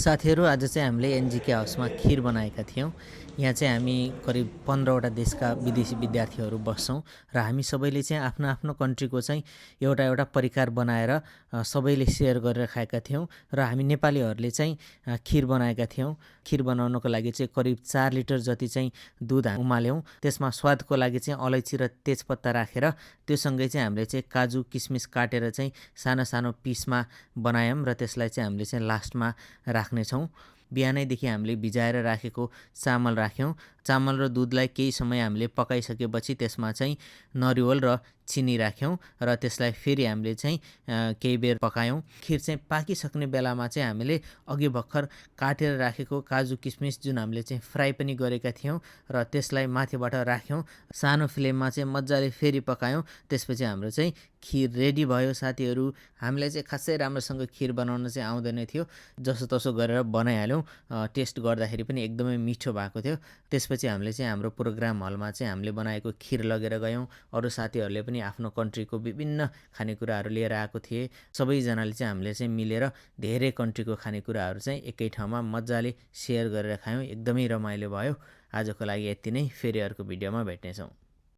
साथीहरू आज चाहिँ हामीले एनजिके हाउसमा खिर बनाएका थियौँ। यहाँ चाहिँ हामी करिब 15वटा देशका विदेशी विद्यार्थीहरू बस्छौँ र हामी सबैले चाहिँ आफ्नो आफ्नो कन्ट्रीको चाहिँ एउटा एउटा परिकार बनाएर सबैले सेयर गरेर खाएका थियौँ र हामी नेपालीहरूले चाहिँ खिर बनाएका थियौँ। खिर बनाउनको लागि चाहिँ करिब 4 लिटर जति चाहिँ दुध उमाल्यौँ। त्यसमा स्वादको लागि चाहिँ अलैँची र तेजपत्ता राखेर त्योसँगै चाहिँ हामीले चाहिँ काजु किसमिस काटेर चाहिँ सानो सानो पिसमा बनायौँ र त्यसलाई चाहिँ हामीले चाहिँ लास्टमा राख्नेछौँ। बिहानैदेखि हामीले भिजाएर राखेको चामल राख्यौँ। चामल र दुधलाई केही समय हामीले पकाइसकेपछि त्यसमा चाहिँ नरिवल र चिनी राख्यौँ र त्यसलाई फेरि हामीले चाहिँ केही बेर पकायौँ। खिर चाहिँ पाकिसक्ने बेलामा चाहिँ हामीले अघि भर्खर काटेर राखेको काजु किसमिस जुन हामीले चाहिँ फ्राई पनि गरेका थियौँ र त्यसलाई माथिबाट राख्यौँ। सानो फ्लेममा चाहिँ मजाले फेरि पकायौँ। त्यसपछि हाम्रो चाहिँ खिर रेडी भयो साथीहरू। हामीलाई चाहिँ खासै राम्रोसँग खिर बनाउन चाहिँ आउँदैन थियो, जसो तसो गरेर बनाइहाल्यौँ। टेस्ट गर्दाखेरि पनि एकदमै मिठो भएको थियो। त्यसपछि हामीले चाहिँ हाम्रो प्रोग्राम हलमा चाहिँ हामीले बनाएको खिर लगेर गयौँ। अरू साथीहरूले पनि आफ्नो कन्ट्रीको विभिन्न खानेकुराहरू लिएर आएको थिए। सबैजनाले चाहिँ हामीले चाहिँ मिलेर धेरै कन्ट्रीको खानेकुराहरू चाहिँ एकै ठाउँमा मजाले सेयर गरेर खायौँ। एकदमै रमाइलो भयो। आजको लागि यति नै। फेरि अर्को भिडियोमा भेट्नेछौँ।